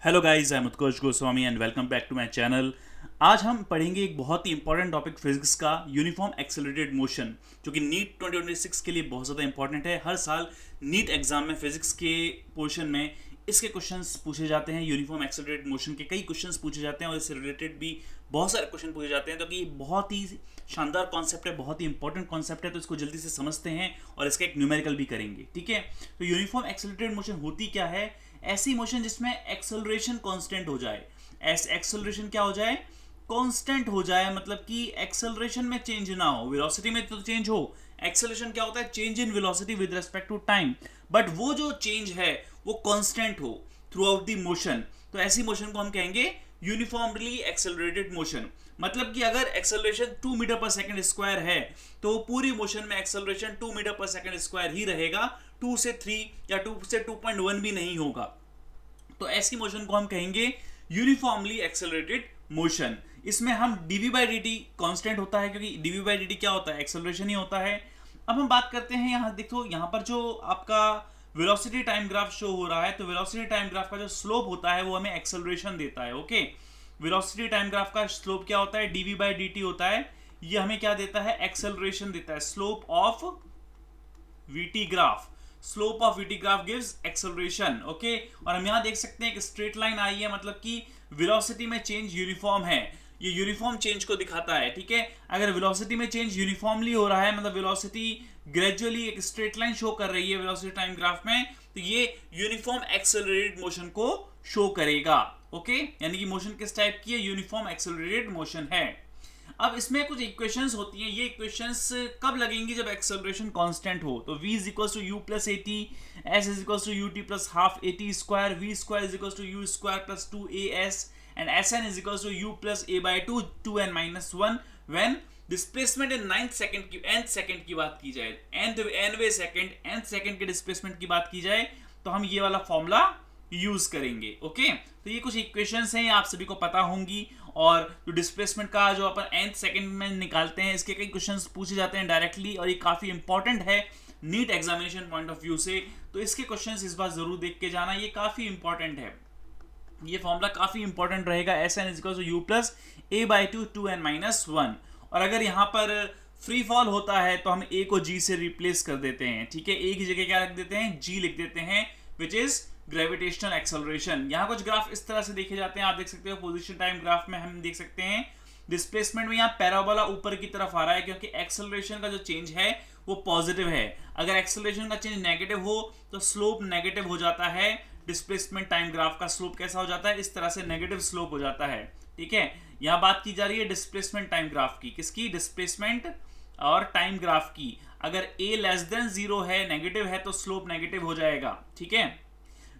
Hello guys, I am Utkarsh Goswami and welcome back to my channel. आज हम पढ़ेंगे एक बहुत ही इंपॉर्टेंट टॉपिक फिजिक्स का, यूनिफॉर्म एक्सेलरेटेड मोशन, जो कि नीट 2026 के लिए बहुत ज़्यादा इंपॉर्टेंट है। हर साल नीट एग्जाम में फिजिक्स के पोर्शन में इसके क्वेश्चंस पूछे जाते हैं। यूनिफॉर्म एक्सेलरेटेड मोशन के कई क्वेश्चंस पूछे जाते हैं और इससे रिलेटेड भी बहुत सारे क्वेश्चन पूछे जाते हैं। तो कि बहुत ही शानदार कॉन्सेप्ट है, बहुत ही इंपॉर्टेंट कॉन्सेप्ट है, तो इसको जल्दी से समझते हैं और इसका एक न्यूमेरिकल भी करेंगे। ठीक है, तो यूनिफॉर्म एक्सेलरेटेड मोशन होती क्या है? ऐसी मोशन जिसमें एक्सेलरेशन कांस्टेंट हो जाए। एक्सेलरेशन क्या हो जाए? कांस्टेंट हो जाए, मतलब कि एक्सेलरेशन में चेंज ना हो। वेलोसिटी में तो चेंज हो। एक्सेलरेशन क्या होता है? Change in velocity with respect to time, but वो जो चेंज है वो कांस्टेंट हो थ्रू आउट द मोशन। तो ऐसी मोशन को हम कहेंगे यूनिफॉर्मली एक्सेलरेटेड मोशन। मतलब कि अगर एक्सेलरेशन 2 मीटर पर सेकंड स्क्वायर है तो पूरी मोशन में एक्सेलरेशन 2 मीटर पर सेकंड स्क्वायर ही रहेगा, 2 से 3 या 2 से 2.1 भी नहीं होगा। तो ऐसी मोशन को हम कहेंगे यूनिफॉर्मली एक्सेलरेटेड मोशन। इसमें हम d v by d t constant होता है, क्योंकि डीवी बाई डी टी क्या होता है? एक्सेलरेशन ही होता है। अब हम बात करते हैं, यहाँ देखो, यहाँ पर जो आपका वेलोसिटी टाइम ग्राफ शो हो रहा है, तो वेलोसिटी टाइम ग्राफ का जो स्लोप होता है वो हमें एक्सेलरेशन देता है। ओके, वेलोसिटी टाइम ग्राफ का स्लोप क्या होता है? डीवी बाई डी टी होता है। ये हमें क्या देता है? एक्सेलरेशन देता है। Slope of VT graph, slope of VT graph gives acceleration. Okay, और हम यहां देख सकते हैं कि स्ट्रेट लाइन आई है, मतलब कि वेलोसिटी में चेंज यूनिफॉर्म है। ये यूनिफॉर्म चेंज को दिखाता है। ठीक है, अगर वेलोसिटी में चेंज यूनिफॉर्मली हो रहा है, मतलब वेलोसिटी ग्रेजुअली एक स्ट्रेट लाइन शो कर रही है वेलोसिटी टाइम ग्राफ में, तो ये यूनिफॉर्म एक्सेलरेटेड मोशन को शो करेगा। ओके, यानी कि मोशन किस टाइप की है? यूनिफॉर्म एक्सेलरेटेड मोशन है। अब इसमें कुछ इक्वेशंस होती हैं। ये इक्वेशंस कब लगेंगी? जब एक्सेलरेशन कांस्टेंट हो। तो v is equals to u plus a t, s is equals to u t plus half a t square, v square is equals to u square plus 2as and s n is equals to u plus a by two 2n minus 1 when displacement in nth second की बात की जाए, nth second के displacement की बात की जाए, तो हम ये वाला फॉर्मूला यूज करेंगे। ओके, तो ये कुछ इक्वेशंस हैं, आप सभी को पता होंगी। और जो डिस्प्लेसमेंट का जो अपन nth सेकंड में निकालते हैं, इसके कई क्वेश्चंस पूछे जाते हैं डायरेक्टली, और ये काफी इंपॉर्टेंट है NEET examination point of view से। तो इसके क्वेश्चंस इस बार जरूर देख के जाना, ये काफी इंपॉर्टेंट है। ये फॉर्मूला काफी इंपॉर्टेंट रहेगा, s n is u plus a by two 2n minus 1। और अगर यहाँ पर फ्री फॉल होता है तो हम ए को जी से रिप्लेस कर देते हैं। ठीक है, ए की जगह क्या रख देते हैं? जी लिख देते हैं, विच इज ग्रेविटेशनल एक्सेलरेशन। यहाँ कुछ ग्राफ इस तरह से देखे जाते हैं, आप देख सकते हो। पोजीशन टाइम ग्राफ में हम देख सकते हैं डिस्प्लेसमेंट में यहाँ पैराबोला ऊपर की तरफ आ रहा है, क्योंकि एक्सेलरेशन का जो चेंज है वो पॉजिटिव है। अगर एक्सेलरेशन का चेंज नेगेटिव हो तो स्लोप नेगेटिव हो जाता है। डिस्प्लेसमेंट टाइम ग्राफ का स्लोप कैसा हो जाता है? इस तरह से नेगेटिव स्लोप हो जाता है। ठीक है, यहाँ बात की जा रही है डिस्प्लेसमेंट टाइम ग्राफ की। किसकी? डिस्प्लेसमेंट और टाइम ग्राफ की। अगर a लेस देन 0 है, नेगेटिव है, तो स्लोप नेगेटिव हो जाएगा। ठीक है,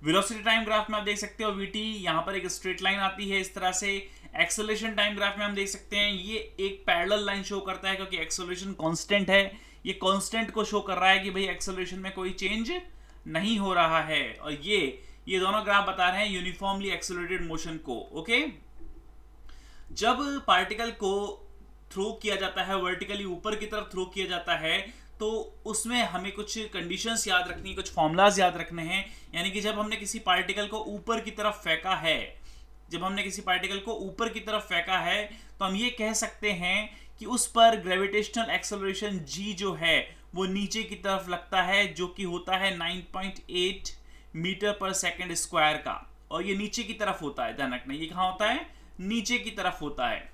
वेलोसिटी टाइम ग्राफ में आप देख सकते हो vt, यहाँ पर एक स्ट्रेट लाइन आती है इस तरह से। एक्सेलरेशन टाइम ग्राफ में हम देख सकते हैं ये एक पैरेलल लाइन शो करता है, क्योंकि एक्सेलरेशन कांस्टेंट है। ये कांस्टेंट को शो कर रहा है कि भाई एक्सेलरेशन में कोई चेंज नहीं हो रहा है। और ये दोनों ग्राफ बता रहे हैं यूनिफॉर्मली एक्सेलरेटेड मोशन को। ओके, जब पार्टिकल को थ्रो किया जाता है, वर्टिकली ऊपर की तरफ थ्रो किया जाता है, तो उसमें हमें कुछ कंडीशंस याद रखनी, कुछ फॉर्मूलाज याद रखने हैं। यानी कि जब हमने किसी पार्टिकल को ऊपर की तरफ फेंका है, तो हम ये कह सकते हैं कि उस पर ग्रेविटेशनल एक्सेलरेशन g जो है वो नीचे की तरफ लगता है, जो कि होता है 9.8 मीटर पर सेकेंड स्क्वायर का। और ये नीचे की तरफ होता है, ध्यान रखना, ये कहाँ होता है? नीचे की तरफ होता है।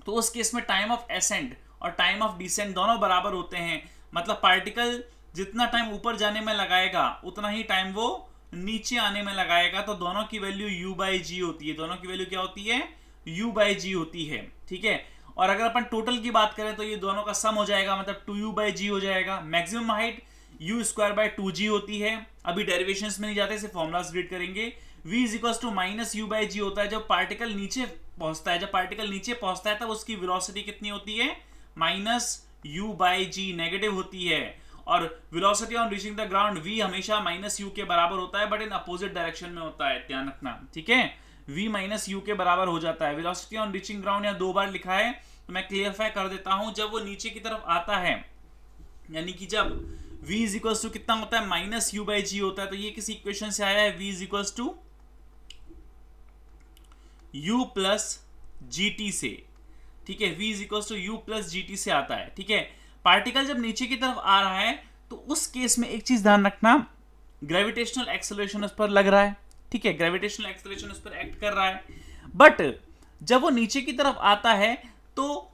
तो उस केस में टाइम ऑफ एसेंट और टाइम ऑफ डिसेंट दोनों बराबर होते हैं। मतलब पार्टिकल जितना टाइम ऊपर जाने में लगाएगा उतना ही टाइम वो नीचे आने में लगाएगा। तो दोनों की वैल्यू u बाई जी होती है। दोनों की वैल्यू क्या होती है? u बाई जी होती है। ठीक है, और अगर अपन टोटल की बात करें तो ये दोनों का सम हो जाएगा, मतलब 2u बाई जी हो जाएगा। Maximum height u square by 2g होती है। अभी डेरिवेशंस में नहीं जाते, सिर्फ फॉर्मुलास रीड करेंगे। v is equal to minus u by G होता है जब पार्टिकल नीचे पहुंचता है। जब पार्टिकल नीचे पहुंचता है तब उसकी वेलोसिटी कितनी होती है? Minus u by g, negative होती है। और velocity on reaching the ground v हमेशा माइनस यू के बराबर होता है, बट इन अपोजिट डायरेक्शन में होता है, ध्यान रखना। ठीक है, v माइनस यू के बराबर हो जाता है। वेलोसिटी ऑन रीचिंग ग्राउंड यहाँ 2 बार लिखा है, तो मैं क्लियरफाई कर देता हूं। जब वो नीचे की तरफ आता है, यानी कि जब v इज इक्वल टू कितना होता है? माइनस यू बाई जी होता है। तो ये किसी इक्वेशन से आया है, v is equal to u plus g t से, ठीक है, v is equal to u plus g t से आता है, ठीक है। पार्टिकल जब नीचे की तरफ आ रहा है तो उस केस में एक चीज ध्यान रखना, ग्रेविटेशनल एक्सेलरेशन उस पर लग रहा है, ठीक है, ग्रेविटेशनल एक्सेलरेशन उस पर एक्ट कर रहा है। बट जब वो नीचे की तरफ आता है तो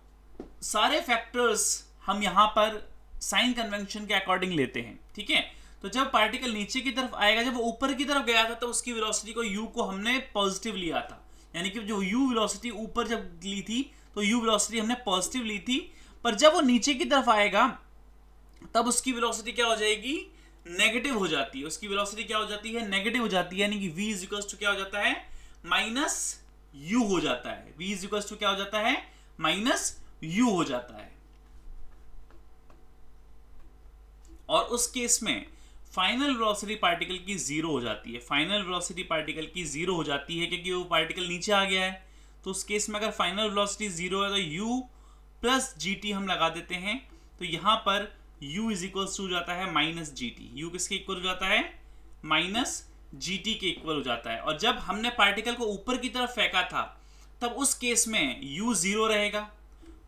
सारे फैक्टर्स हम यहां पर साइन कन्वेंशन के अकॉर्डिंग लेते हैं, ठीक है। तो जब पार्टिकल नीचे की तरफ आएगा, जब वो ऊपर की तरफ गया था तो उसकी वेलोसिटी को u को हमने पॉजिटिव लिया था, यानी कि जो u वेलोसिटी ऊपर जब ली थी तो u वेलोसिटी हमने पॉजिटिव ली थी। पर जब वो नीचे की तरफ आएगा तब उसकी वेलोसिटी क्या हो जाएगी, नेगेटिव हो जाती है। उसकी वेलोसिटी क्या हो जाती है, नेगेटिव हो जाती है, यानी कि v इज इक्वल्स टू क्या हो जाता है, माइनस u हो जाता है। v इज इक्वल्स टू क्या हो जाता है, माइनस u हो जाता है। और उस केस में फाइनल वेलोसिटी पार्टिकल की जीरो हो जाती है। फाइनल वेलोसिटी पार्टिकल की जीरो हो जाती है क्योंकि वो पार्टिकल नीचे आ गया है। तो उस केस में अगर फाइनल वेलोसिटी जीरो है तो u प्लस जी टी हम लगा देते हैं, तो यहां पर u इज इक्वल टू जाता है माइनस जी टी। यू किसके इक्वल हो जाता है, माइनस जी टी के इक्वल हो जाता है। और जब हमने पार्टिकल को ऊपर की तरफ फेंका था तब उस केस में u जीरो रहेगा,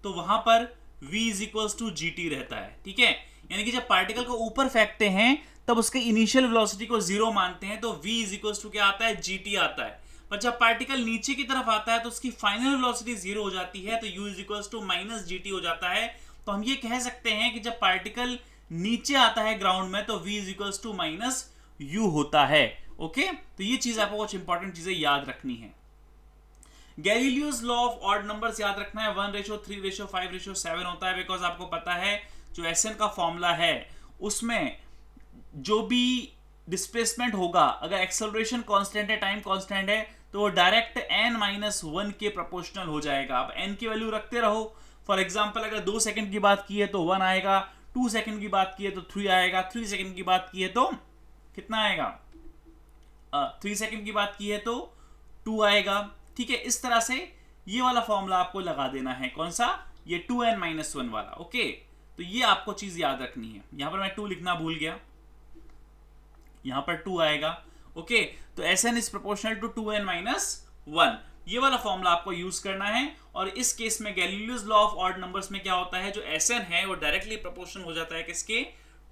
तो वहां पर v is equal to g t रहता है, ठीक है। यानी कि जब पार्टिकल को ऊपर फेंकते हैं तब उसके इनिशियल वेलोसिटी को जीरो मानते हैं, तो v इज इक्वल टू क्या आता है, gt आता है। पर जब पार्टिकल नीचे की तरफ आता है तो उसकी फाइनल वेलोसिटी जीरो हो जाती है, तो u is equal to minus gt हो जाता है। तो हम ये कह सकते हैं कि जब पार्टिकल नीचे आता है ग्राउंड में तो v is equal to minus u होता है। ओके, तो ये चीज आपको कुछ इंपॉर्टेंट चीजें याद रखनी है। Galileo's law of odd numbers याद रखना है, 1:3:5:7 होता है, बिकॉज आपको पता है जो एसएन का फॉर्मूला है उसमें जो भी डिस्प्लेसमेंट होगा, अगर एक्सेलरेशन कांस्टेंट है, टाइम कांस्टेंट है, तो वो डायरेक्ट n-1 के प्रोपोर्शनल हो जाएगा। अब n की वैल्यू रखते रहो। फॉर एग्जांपल अगर 2 सेकंड की बात की है तो 1 आएगा, 2 सेकंड की बात की है तो 3 आएगा, 3 सेकंड की बात की है तो कितना आएगा, 3 सेकंड की बात की है तो 2 आएगा, ठीक है। इस तरह से ये वाला फॉर्मूला आपको लगा देना है, कौन सा, ये 2n-1 वाला। ओके, तो ये आपको चीज याद रखनी है। यहां पर मैं 2 लिखना भूल गया, यहां पर 2 आएगा। ओके, तो Sn is proportional to 2n-1, ये वाला फॉर्मूला आपको यूज करना है। और इस केस में Galileo's law of odd numbers में क्या होता है, जो Sn है वो डायरेक्टली प्रोपोर्शनल हो जाता है किसके,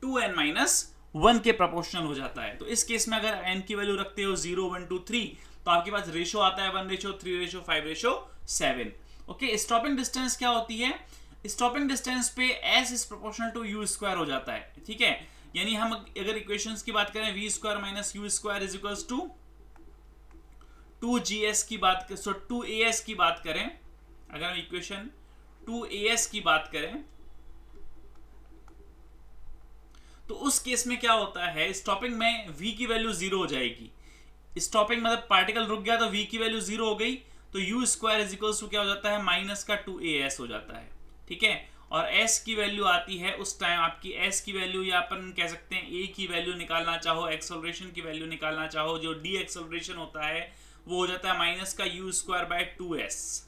2n-1 के प्रोपोर्शनल हो जाता है। तो इस केस में अगर n की वैल्यू रखते हो 0, 1, 2, 3, तो आपके पास रेशो आता है 1:3:5:7। ओके, स्टॉपिंग डिस्टेंस क्या होती है, स्टॉपिंग डिस्टेंस पे s is proportional to u square हो जाता है, ठीक है। यानी हम अगर इक्वेशंस की बात करें, v square minus u square is equals to 2gs की बात करें, सो 2as की बात करें, अगर हम इक्वेशन 2as की बात करें तो उस केस में क्या होता है, स्टॉपिंग में v की वैल्यू जीरो हो जाएगी। स्टॉपिंग मतलब पार्टिकल रुक गया तो v की वैल्यू जीरो हो गई, तो u square is equals to क्या हो जाता है, माइनस का 2as हो जाता है, ठीक है। और s की वैल्यू आती है उस टाइम, आपकी s की वैल्यू या अपन कह सकते हैं a की वैल्यू निकालना चाहो, एक्सेलरेशन की वैल्यू निकालना चाहो, जो डी एक्सेलरेशन होता है वो हो जाता है माइनस का u स्क्वायर बाय 2s,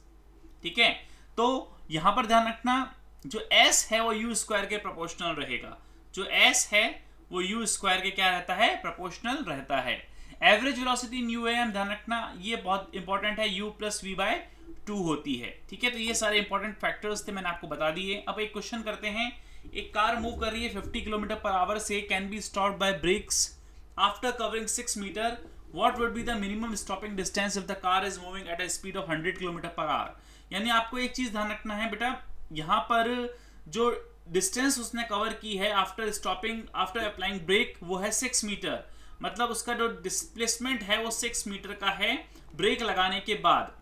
ठीक है। तो यहां पर ध्यान रखना, जो s है वो u स्क्वायर के प्रोपोर्शनल रहेगा, जो s है वो u स्क्वायर के क्या रहता है, प्रोपोर्शनल रहता है। एवरेज वेलोसिटी इन UAM ध्यान रखना, ये बहुत इंपॉर्टेंट है, u प्लस v बाय 2 होती है, ठीक है। तो ये सारे इंपॉर्टेंट फैक्टर्स थे, मैंने आपको बता दिए। अब एक क्वेश्चन करते हैं, एक कार मूव कर रही है 50 किलोमीटर पर आवर से, can be stopped by brakes after covering 6 metre, what would be the minimum stopping distance if the car is moving at a speed of 100 kilometre per hour. यानी आपको एक चीज ध्यान रखना है बेटा, यहाँ पर जो डिस्टेंस उसने कवर की है after stopping, after applying brake, वो है 6 मीटर, मतलब उसका जो डिस्प्लेसमेंट है वो 6 मीटर का है ब्रेक लगाने के बाद,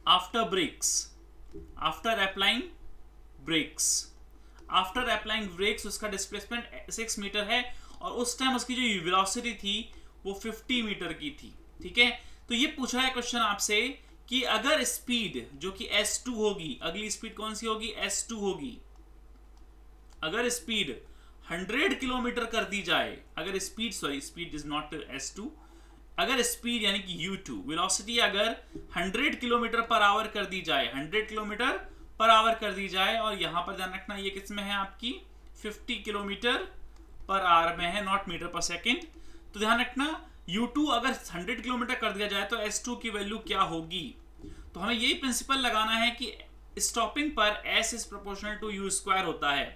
after brakes, after applying brakes, after applying brakes उसका डिस्प्लेसमेंट 6 मीटर है, और उस टाइम उसकी जो वेलोसिटी थी वो 50 मीटर की थी, ठीक है। तो ये पूछ रहा है क्वेश्चन आपसे कि अगर स्पीड जो कि s2 होगी, अगली स्पीड कौन सी होगी, s2 होगी, अगर स्पीड 100 किलोमीटर कर दी जाए, अगर speed, sorry speed is not s2, अगर स्पीड यानी कि u2 वेलोसिटी अगर 100 किलोमीटर पर आवर कर दी जाए, 100 किलोमीटर पर आवर कर दी जाए, और यहां पर ध्यान रखना ये किस में है, आपकी 50 किलोमीटर पर आवर में है, नॉट मीटर पर सेकंड। तो ध्यान रखना U2 अगर 100 किलोमीटर कर दिया जाए तो S2 की वैल्यू क्या होगी। तो हमें यही प्रिंसिपल लगाना है कि स्टॉपिंग पर S is proportional to U square होता है,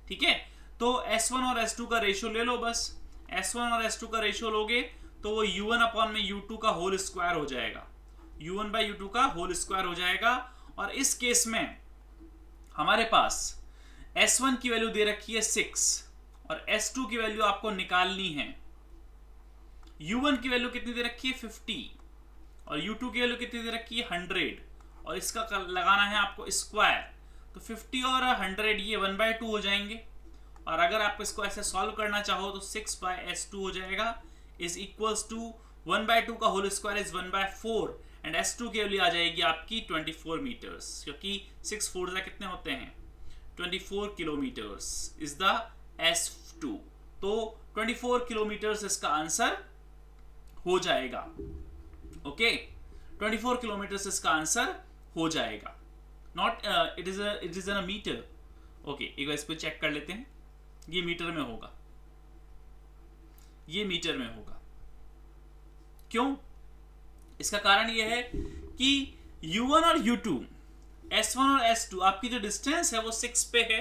ठीक है। तो S1 और S2 का रेशियो ले लो, बस S1 और S2 का रेशियो लोगे तो वो U1 अपॉन में U2 का होल स्क्वायर हो जाएगा, U1 बाई U2 का होल स्क्वायर हो जाएगा। और इस केस में हमारे पास S1 की वैल्यू दे रखी है 6 और S2 की वैल्यू आपको निकालनी है। U1 की वैल्यू कितनी दे रखी है 50 और U2 की वैल्यू कितनी दे रखी है 100 और इसका लगाना है आपको स्क्वायर। तो 50 और 100 ये 1/2 हो जाएंगे और अगर आप इसको ऐसे सॉल्व करना चाहो तो 6/S2 हो जाएगा इज इक्वल्स टू 1/2 का whole square is 1/4 and S2 की वैल्यू आ जाएगी आपकी 24 मीटर्स, क्योंकि 6 4 कितने होते हैं 24 किलोमीटर्स इज द S2। तो 24 किलोमीटर्स इसका आंसर हो जाएगा। ओके 24 किलोमीटर्स इसका आंसर हो जाएगा। Not it is in a metre. Okay एक बार इस पे चेक कर लेते हैं, ये मीटर में होगा, ये मीटर में होगा। क्यों? इसका कारण यह है कि U1 और U2 S1 और S2 आपकी जो डिस्टेंस है वो 6 पे है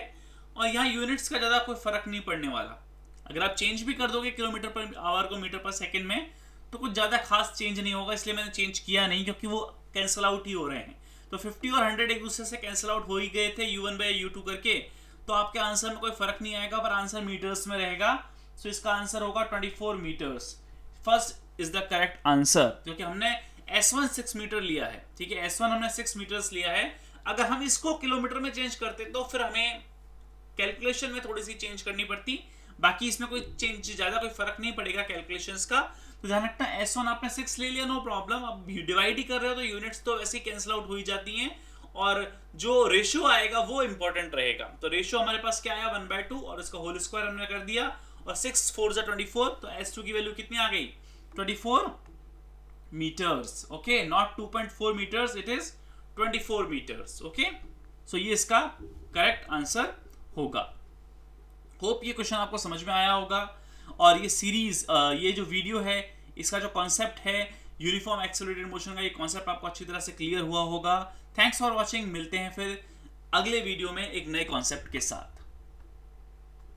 और यहाँ यूनिट्स का ज़्यादा कोई फर्क नहीं पड़ने वाला। अगर आप चेंज भी कर दोगे किलोमीटर पर आवर को मीटर पर सेकंड में तो कुछ ज़्यादा खास चेंज नहीं होगा, इसलिए मैंने चेंज किया नहीं क्योंकि वो कैंसिल आउट ही हो रहे हैं। तो 50 और 100 एक दूसरे से कैंसिल आउट हो ही गए थे U1 बाई U2 करके, तो आपके आंसर में कोई फर्क नहीं आएगा पर आंसर मीटर्स में रहेगा। सो इसका आंसर होगा 24 metres. First is the correct answer क्योंकि हमने S1 6 मीटर लिया है, ठीक है, S1 हमने 6 मीटर्स लिया है। अगर हम इसको किलोमीटर में चेंज करते तो फिर हमें कैलकुलेशन में थोड़ी सी चेंज करनी पड़ती, बाकी इसमें कोई चेंज ज्यादा कोई फर्क नहीं पड़ेगा कैलकुलेशंस का। तो ध्यान रखना S1 आपने 6 ले लिया, नो प्रॉब्लम। अब डिवाइड ही कर रहे हो तो यूनिट्स तो वैसे ही कैंसिल आउट हो ही जाती हैं और जो रेशियो आएगा वो इंपॉर्टेंट रहेगा। तो रेशियो हमारे पास क्या आया 1/2 और इसका होल स्क्वायर हमने कर दिया और 6 4 24, तो S2 की वैल्यू कितनी आ गई 24 metres. Okay not 2.4 metres, it is 24 metres. Okay so ये इसका करेक्ट आंसर होगा। होप ये क्वेश्चन आपको समझ में आया होगा और ये सीरीज ये जो वीडियो है इसका जो कॉन्सेप्ट है यूनिफॉर्म एक्सेलरेटेड मोशन का, ये कॉन्सेप्ट आपको अच्छी तरह से क्लियर हुआ होगा। थैंक्स फॉर वॉचिंग, मिलते हैं फिर अगले वीडियो में एक नए कॉन्सेप्ट के साथ।